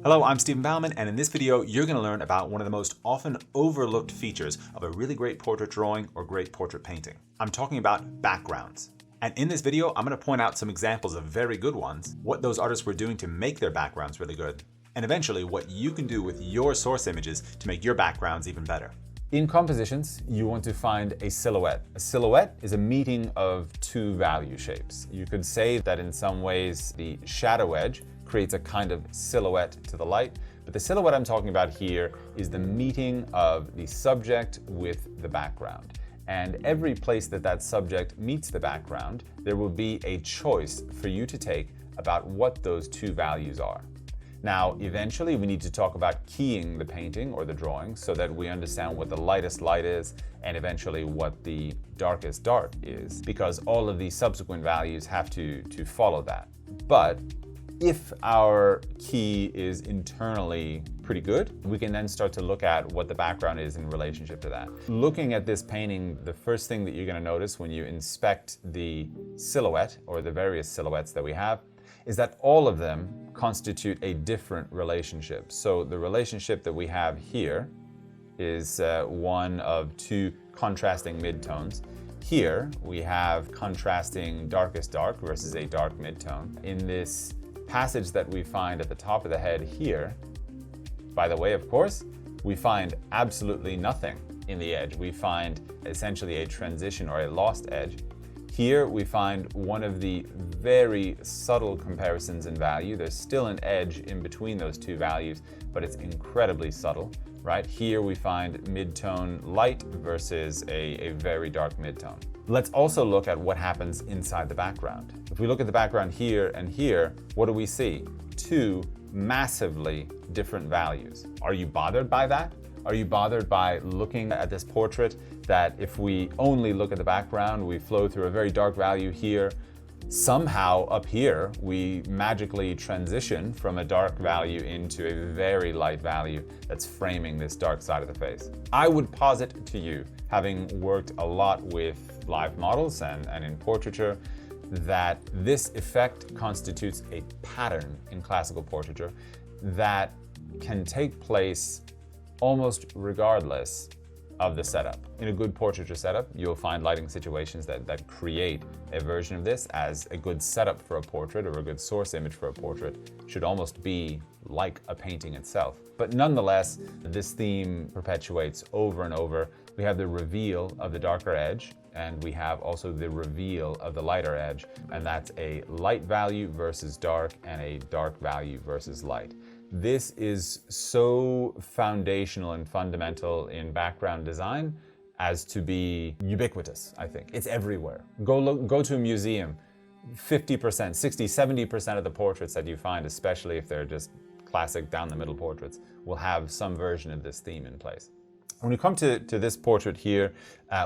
Hello, I'm Stephen Bauman, and in this video, you're going to learn about one of the most often overlooked features of a really great portrait drawing or great portrait painting. I'm talking about backgrounds. And in this video, I'm going to point out some examples of very good ones, what those artists were doing to make their backgrounds really good, and eventually what you can do with your source images to make your backgrounds even better. In compositions, you want to find a silhouette. A silhouette is a meeting of two value shapes. You could say that in some ways the shadow edge creates a kind of silhouette to the light, but the silhouette I'm talking about here is the meeting of the subject with the background. And every place that that subject meets the background, there will be a choice for you to take about what those two values are. Now, eventually we need to talk about keying the painting or the drawing so that we understand what the lightest light is and eventually what the darkest dark is, because all of these subsequent values have to follow that. But if our key is internally pretty good, we can then start to look at what the background is in relationship to that. Looking at this painting, the first thing that you're going to notice when you inspect the silhouette or the various silhouettes that we have is that all of them constitute a different relationship. So the relationship that we have here is one of two contrasting midtones. Here we have contrasting darkest dark versus a dark midtone. In this passage that we find at the top of the head here, by the way, of course, we find absolutely nothing in the edge. We find essentially a transition or a lost edge. Here we find one of the very subtle comparisons in value. There's still an edge in between those two values, but it's incredibly subtle, right? Here we find midtone light versus a very dark midtone. Let's also look at what happens inside the background. If we look at the background here and here, what do we see? Two massively different values. Are you bothered by that? Are you bothered by looking at this portrait that if we only look at the background, we flow through a very dark value here, somehow up here we magically transition from a dark value into a very light value that's framing this dark side of the face? I would posit to you, having worked a lot with live models and in portraiture, that this effect constitutes a pattern in classical portraiture that can take place almost regardless of the setup. In a good portraiture setup, you'll find lighting situations that create a version of this as a good setup for a portrait, or a good source image for a portrait should almost be like a painting itself. But nonetheless, this theme perpetuates over and over. We have the reveal of the darker edge, and we have also the reveal of the lighter edge, and that's a light value versus dark and a dark value versus light. This is so foundational and fundamental in background design as to be ubiquitous, I think. It's everywhere. Go to a museum. 50%, 60, 70% of the portraits that you find, especially if they're just classic down the middle portraits, will have some version of this theme in place. When we come to this portrait here,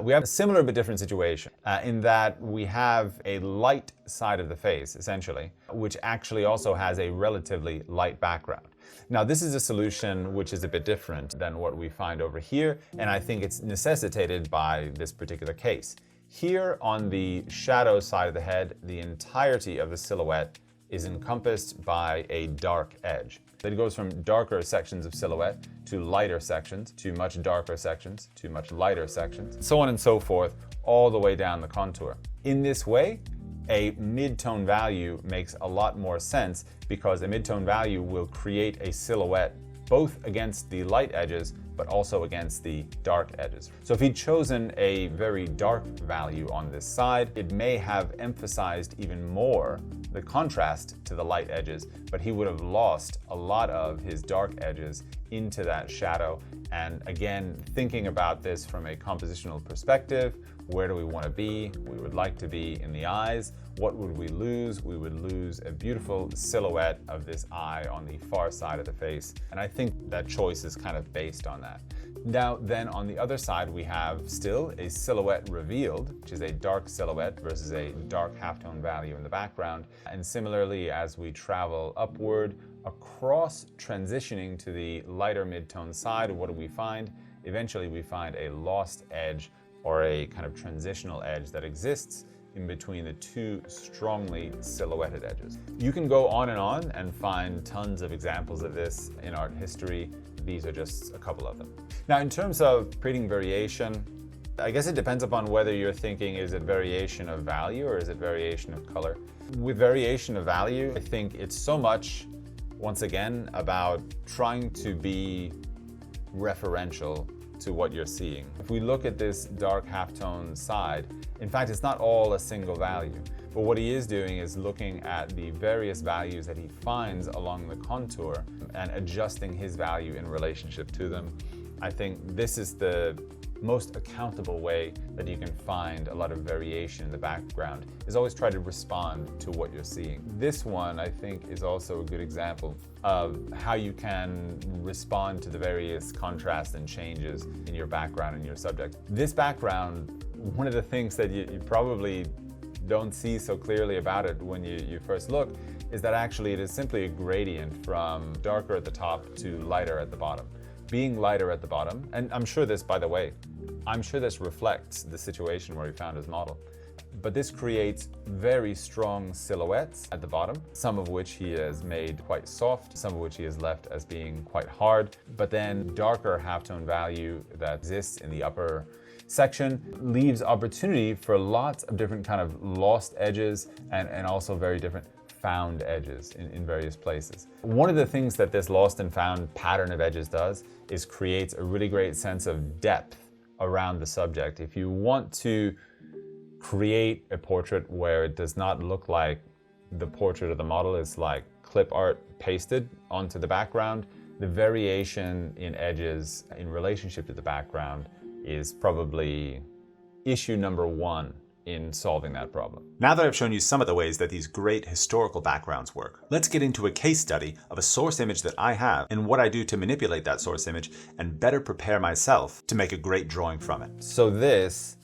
we have a similar but different situation in that we have a light side of the face, essentially, which actually also has a relatively light background. Now, this is a solution which is a bit different than what we find over here, and I think it's necessitated by this particular case. Here on the shadow side of the head, the entirety of the silhouette is encompassed by a dark edge. It goes from darker sections of silhouette to lighter sections, to much darker sections, to much lighter sections, so on and so forth, all the way down the contour. In this way, a midtone value makes a lot more sense because a midtone value will create a silhouette both against the light edges but also against the dark edges. So if he'd chosen a very dark value on this side, it may have emphasized even more the contrast to the light edges, but he would have lost a lot of his dark edges into that shadow. And again, thinking about this from a compositional perspective, where do we want to be? We would like to be in the eyes. What would we lose? We would lose a beautiful silhouette of this eye on the far side of the face. And I think that choice is kind of based on that. Now, then on the other side, we have still a silhouette revealed, which is a dark silhouette versus a dark halftone value in the background. And similarly, as we travel upward, across transitioning to the lighter midtone side, what do we find? Eventually, we find a lost edge or a kind of transitional edge that exists in between the two strongly silhouetted edges. You can go on and find tons of examples of this in art history. These are just a couple of them. Now, in terms of creating variation, I guess it depends upon whether you're thinking, is it variation of value or is it variation of color? With variation of value, I think it's so much, once again, about trying to be referential to what you're seeing. If we look at this dark halftone side, in fact, it's not all a single value, but what he is doing is looking at the various values that he finds along the contour and adjusting his value in relationship to them. I think this is the most accountable way that you can find a lot of variation in the background, is always try to respond to what you're seeing. This one, I think, is also a good example of how you can respond to the various contrasts and changes in your background and your subject. This background, one of the things that you probably don't see so clearly about it when you first look, is that actually it is simply a gradient from darker at the top to lighter at the bottom. Being lighter at the bottom, and I'm sure this, by the way, I'm sure this reflects the situation where he found his model, but this creates very strong silhouettes at the bottom, some of which he has made quite soft, some of which he has left as being quite hard, but then darker halftone value that exists in the upper section leaves opportunity for lots of different kind of lost edges and also very different found edges in various places. One of the things that this lost and found pattern of edges does is creates a really great sense of depth around the subject. If you want to create a portrait where it does not look like the portrait of the model is like clip art pasted onto the background, the variation in edges in relationship to the background is probably issue number one in solving that problem. Now that I've shown you some of the ways that these great historical backgrounds work, let's get into a case study of a source image that I have and what I do to manipulate that source image and better prepare myself to make a great drawing from it. So this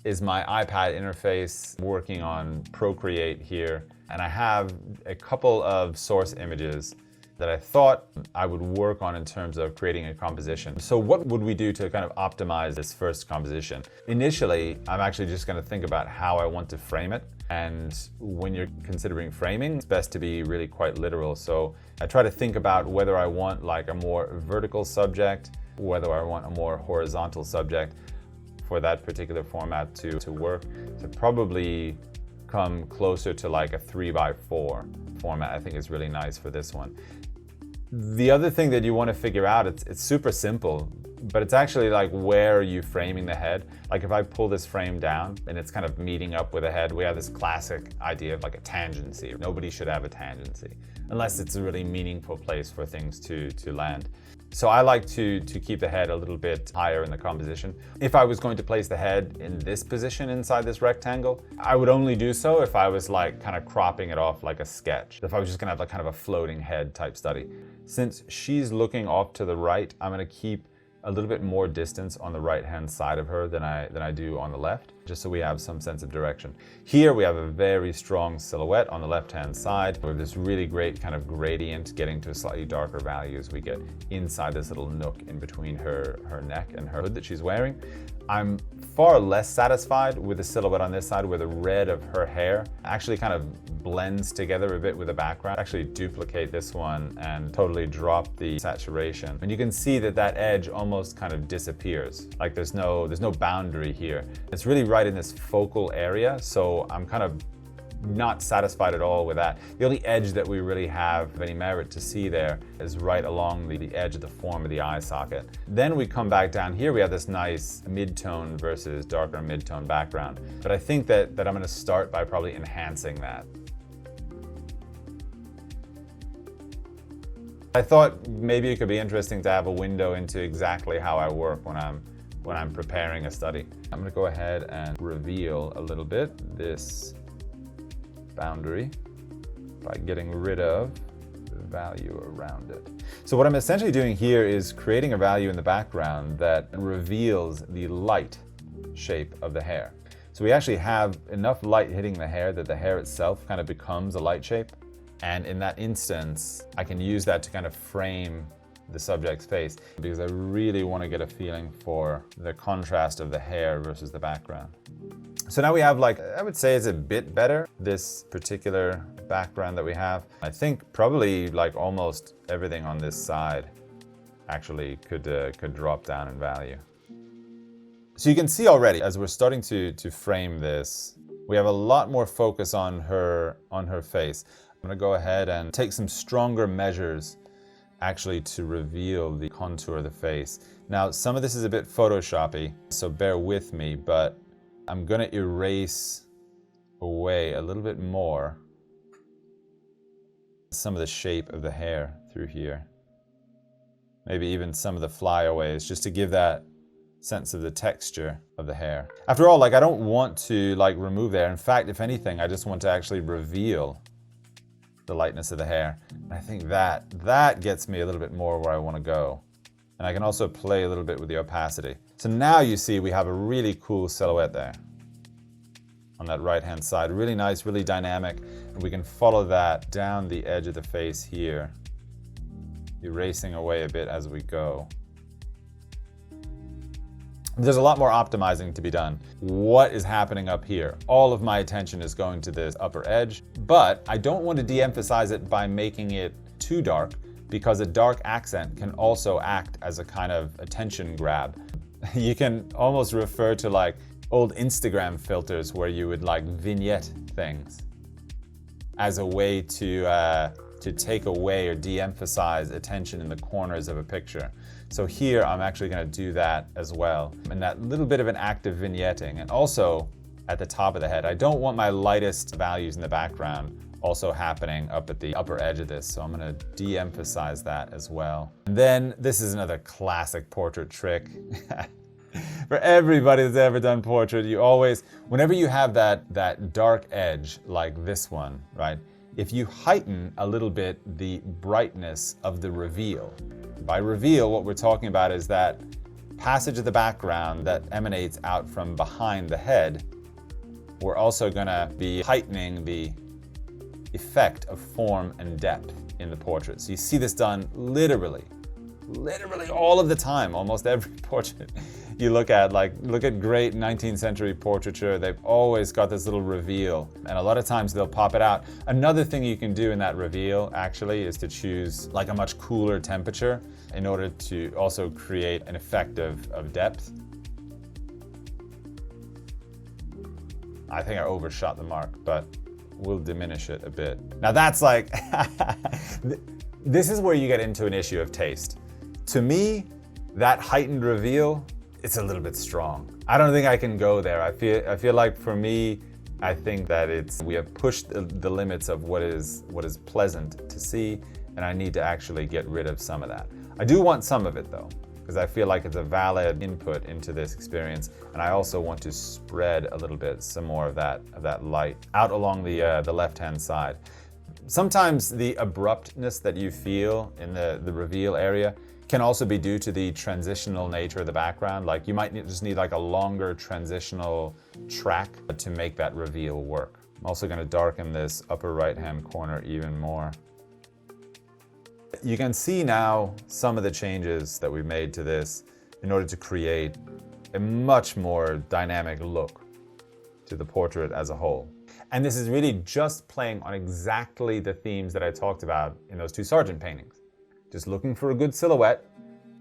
is my iPad interface working on Procreate here, and I have a couple of source images that I thought I would work on in terms of creating a composition. So what would we do to kind of optimize this first composition? Initially, I'm actually just going to think about how I want to frame it. And when you're considering framing, it's best to be really quite literal. So I try to think about whether I want like a more vertical subject, whether I want a more horizontal subject for that particular format to work. So probably come closer to like a 3x4 format, I think is really nice for this one. The other thing that you want to figure out, it's super simple, but it's actually like, where are you framing the head? Like if I pull this frame down and it's kind of meeting up with a head, we have this classic idea of like a tangency. Nobody should have a tangency unless it's a really meaningful place for things to land. So I like to keep the head a little bit higher in the composition. If I was going to place the head in this position inside this rectangle, I would only do so if I was like kind of cropping it off like a sketch. If I was just gonna have like kind of a floating head type study. Since she's looking off to the right, I'm gonna keep a little bit more distance on the right-hand side of her than I do on the left, just so we have some sense of direction. Here we have a very strong silhouette on the left-hand side. We have this really great kind of gradient getting to a slightly darker value as we get inside this little nook in between her neck and her hood that she's wearing. I'm far less satisfied with the silhouette on this side, where the red of her hair actually kind of blends together a bit with the background. Actually duplicate this one and totally drop the saturation. And you can see that that edge almost kind of disappears. Like there's no boundary here. It's really right in this focal area, so I'm kind of not satisfied at all with that. The only edge that we really have any merit to see there is right along the edge of the form of the eye socket. Then we come back down here, we have this nice mid-tone versus darker mid-tone background. But I think that I'm gonna start by probably enhancing that. I thought maybe it could be interesting to have a window into exactly how I work when I'm preparing a study. I'm gonna go ahead and reveal a little bit this boundary by getting rid of the value around it. So what I'm essentially doing here is creating a value in the background that reveals the light shape of the hair. So we actually have enough light hitting the hair that the hair itself kind of becomes a light shape. And in that instance, I can use that to kind of frame the subject's face because I really want to get a feeling for the contrast of the hair versus the background. So now we have, like, I would say it's a bit better, this particular background that we have. I think probably like almost everything on this side actually could drop down in value. So you can see already as we're starting to frame this, we have a lot more focus on her face. I'm gonna go ahead and take some stronger measures actually to reveal the contour of the face. Now, some of this is a bit Photoshoppy, so bear with me, but I'm gonna erase away a little bit more some of the shape of the hair through here. Maybe even some of the flyaways, just to give that sense of the texture of the hair. After all, like, I don't want to like remove the hair. In fact, if anything, I just want to actually reveal the lightness of the hair. And I think that gets me a little bit more where I want to go. And I can also play a little bit with the opacity. So now you see we have a really cool silhouette there on that right-hand side. Really nice, really dynamic. And we can follow that down the edge of the face here, erasing away a bit as we go. There's a lot more optimizing to be done. What is happening up here? All of my attention is going to this upper edge, but I don't want to de-emphasize it by making it too dark, because a dark accent can also act as a kind of attention grab. You can almost refer to like old Instagram filters where you would like vignette things as a way to take away or de-emphasize attention in the corners of a picture. So here I'm actually going to do that as well. And that little bit of an active vignetting, and also at the top of the head. I don't want my lightest values in the background also happening up at the upper edge of this. So I'm going to de-emphasize that as well. And then this is another classic portrait trick. For everybody that's ever done portrait, you always, whenever you have that dark edge like this one, right? If you heighten a little bit the brightness of the reveal. By reveal, what we're talking about is that passage of the background that emanates out from behind the head. We're also gonna be heightening the effect of form and depth in the portrait. So you see this done literally all of the time, almost every portrait you look at. Like, look at great 19th century portraiture. They've always got this little reveal, and a lot of times they'll pop it out. Another thing you can do in that reveal actually is to choose like a much cooler temperature in order to also create an effect of depth. I think I overshot the mark, but we'll diminish it a bit. Now that's like, this is where you get into an issue of taste. To me, that heightened reveal, it's a little bit strong. I don't think I can go there. I feel like for me, I think that we have pushed the limits of what is pleasant to see, and I need to actually get rid of some of that. I do want some of it though, because I feel like it's a valid input into this experience, and I also want to spread a little bit some more of that light out along the left-hand side. Sometimes the abruptness that you feel in the reveal area can also be due to the transitional nature of the background. Like, you might just need like a longer transitional track to make that reveal work. I'm also going to darken this upper right-hand corner even more. You can see now some of the changes that we've made to this in order to create a much more dynamic look to the portrait as a whole. And this is really just playing on exactly the themes that I talked about in those two Sargent paintings. Just looking for a good silhouette,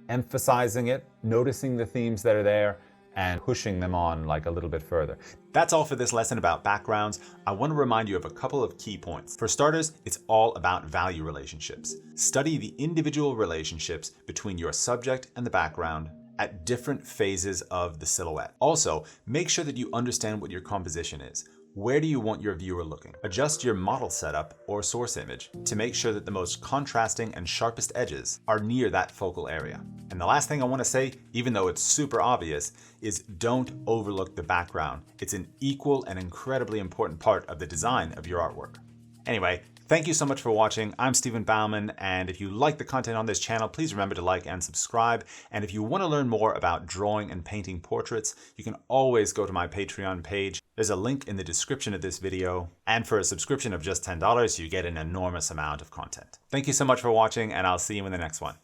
emphasizing it, noticing the themes that are there, and pushing them on like a little bit further. That's all for this lesson about backgrounds. I want to remind you of a couple of key points. For starters, it's all about value relationships. Study the individual relationships between your subject and the background at different phases of the silhouette. Also, make sure that you understand what your composition is. Where do you want your viewer looking? Adjust your model setup or source image to make sure that the most contrasting and sharpest edges are near that focal area. And the last thing I want to say, even though it's super obvious, is don't overlook the background. It's an equal and incredibly important part of the design of your artwork. Anyway, thank you so much for watching. I'm Stephen Bauman, and if you like the content on this channel, please remember to like and subscribe. And if you want to learn more about drawing and painting portraits, you can always go to my Patreon page. There's a link in the description of this video. And for a subscription of just $10, you get an enormous amount of content. Thank you so much for watching, and I'll see you in the next one.